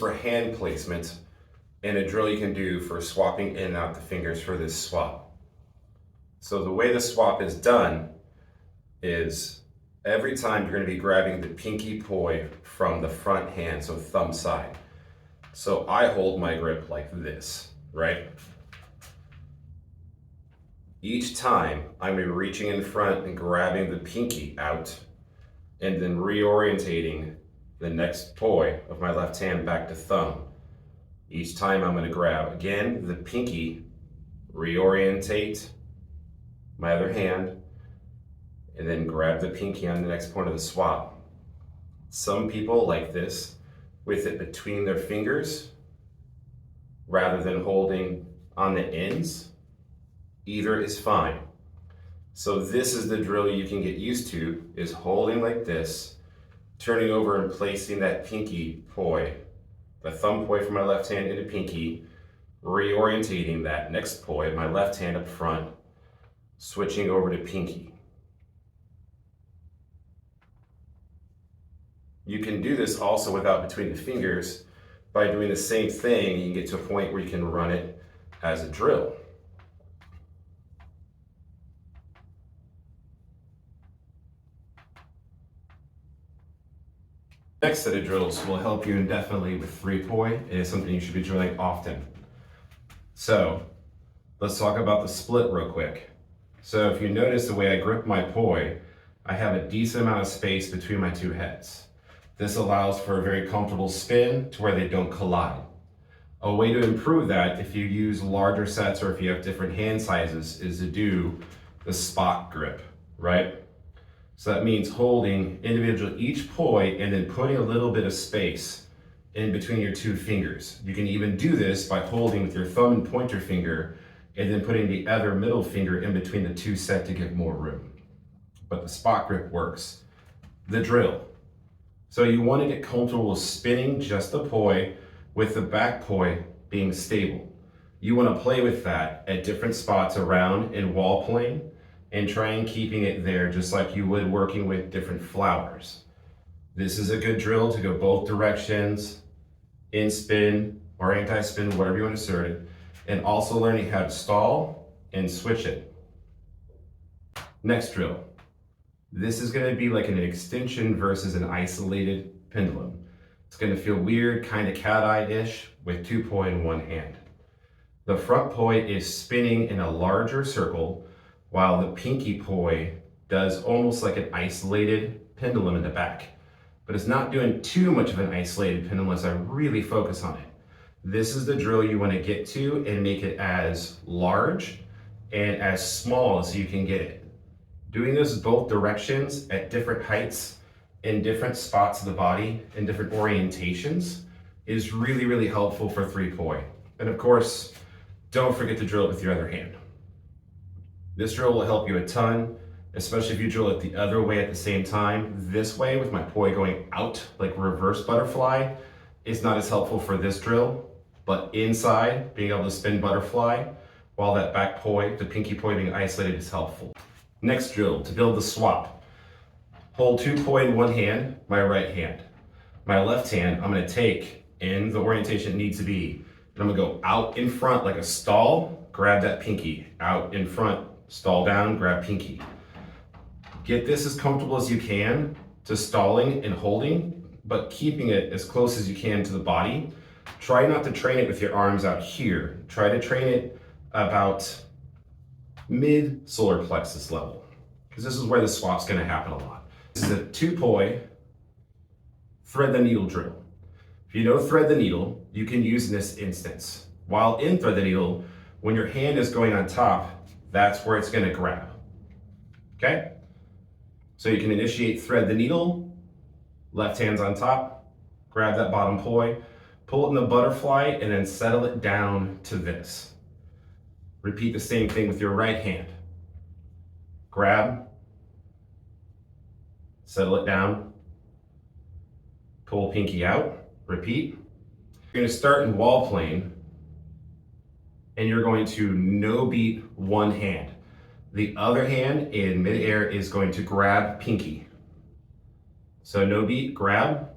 for hand placement and a drill you can do for swapping in and out the fingers for this swap. So the way the swap is done is every time you're going to be grabbing the pinky poi from the front hand, so thumb side. So I hold my grip like this, right? Each time I'm going to be reaching in front and grabbing the pinky out and then reorientating the next poi of my left hand back to thumb. Each time I'm going to grab again the pinky, reorientate my other hand, and then grab the pinky on the next point of the swap. Some people like this with it between their fingers rather than holding on the ends. Either is fine. So this is the drill you can get used to, is holding like this, turning over and placing that pinky poi, the thumb poi from my left hand into pinky, reorientating that next poi, my left hand up front, switching over to pinky. You can do this also without between the fingers by doing the same thing. You can get to a point where you can run it as a drill. Next set of drills will help you indefinitely with three poi. It is something you should be drilling often. So let's talk about the split real quick. So if you notice the way I grip my poi, I have a decent amount of space between my two heads. This allows for a very comfortable spin to where they don't collide. A way to improve that, if you use larger sets or if you have different hand sizes, is to do the spot grip, right? So that means holding individual each poi and then putting a little bit of space in between your two fingers. You can even do this by holding with your thumb and pointer finger and then putting the other middle finger in between the two set to give more room. But the spot grip works. The drill. So you want to get comfortable with spinning just the poi with the back poi being stable. You want to play with that at different spots around in wall plane and try and keeping it there just like you would working with different flowers. This is a good drill to go both directions, in spin or anti-spin, whatever you want to assert it, and also learning how to stall and switch it. Next drill. This is going to be like an extension versus an isolated pendulum. It's going to feel weird, kind of cat-eye-ish with two poi in one hand. The front poi is spinning in a larger circle while the pinky poi does almost like an isolated pendulum in the back. But it's not doing too much of an isolated pendulum unless I really focus on it. This is the drill you want to get to and make it as large and as small as you can get it. Doing this both directions at different heights in different spots of the body in different orientations is really, really helpful for three poi. And of course, don't forget to drill it with your other hand. This drill will help you a ton, especially if you drill it the other way at the same time. This way, with my poi going out like reverse butterfly, is not as helpful for this drill, but inside, being able to spin butterfly, while that back poi, the pinky poi being isolated, is helpful. Next drill, to build the swap. Hold two poi in one hand, my right hand. My left hand, I'm gonna take in the orientation it needs to be. And I'm gonna go out in front like a stall, grab that pinky. Out in front, stall down, grab pinky. Get this as comfortable as you can to stalling and holding, but keeping it as close as you can to the body. Try not to train it with your arms out here. Try to train it about mid solar plexus level, because this is where the swap's going to happen a lot. This is a two poi thread the needle drill. If you know thread the needle, you can use in this instance. While in thread the needle, when your hand is going on top, that's where it's going to grab. Okay? So you can initiate thread the needle, left hand's on top, grab that bottom poi, pull it in the butterfly, and then settle it down to this. Repeat the same thing with your right hand. Grab, settle it down, pull pinky out, repeat. You're going to start in wall plane, and you're going to no beat one hand. The other hand in midair is going to grab pinky. So no beat, grab,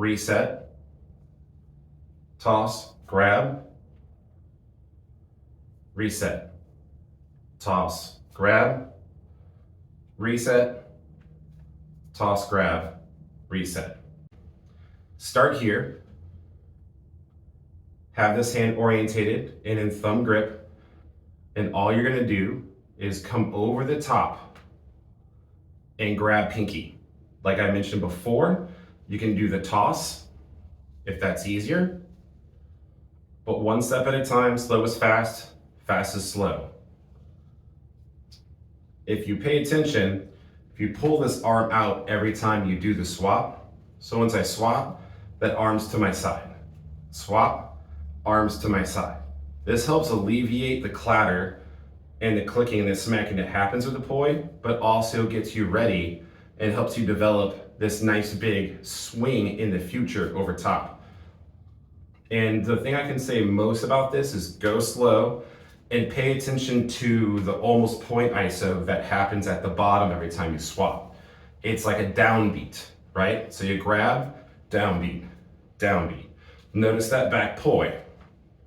reset, toss, grab, reset, toss, grab, reset, toss, grab, reset. Start here. Have this hand orientated and in thumb grip, and all you're gonna do is come over the top and grab pinky. Like I mentioned before, you can do the toss if that's easier, but one step at a time, slow is fast, fast is slow. If you pay attention, if you pull this arm out every time you do the swap, so once I swap, that arm's to my side. Swap, arms to my side. This helps alleviate the clatter and the clicking and the smacking that happens with the poi, but also gets you ready and helps you develop this nice big swing in the future over top. And the thing I can say most about this is go slow and pay attention to the almost point ISO that happens at the bottom every time you swap. It's like a downbeat, right? So you grab, downbeat, downbeat. Notice that back poi.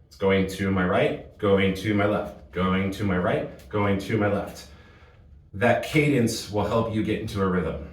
It's going to my right, going to my left, going to my right, going to my left. That cadence will help you get into a rhythm.